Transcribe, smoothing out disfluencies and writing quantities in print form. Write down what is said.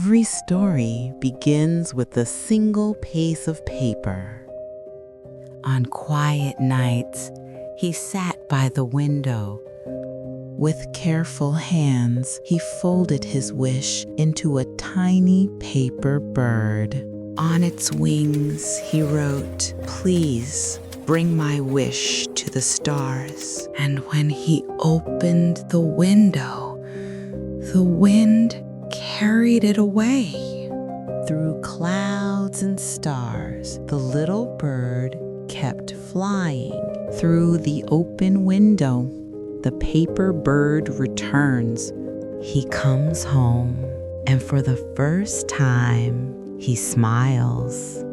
Every story begins with a single piece of paper. On quiet nights, he sat by the window. With careful hands, he folded his wish into a tiny paper bird. On its wings, he wrote, "Please bring my wish to the stars." And when he opened the window, the wind carried it away. Through clouds and stars, the little bird kept flying. Through the open window, the paper bird returns. He comes home, and for the first time, he smiles.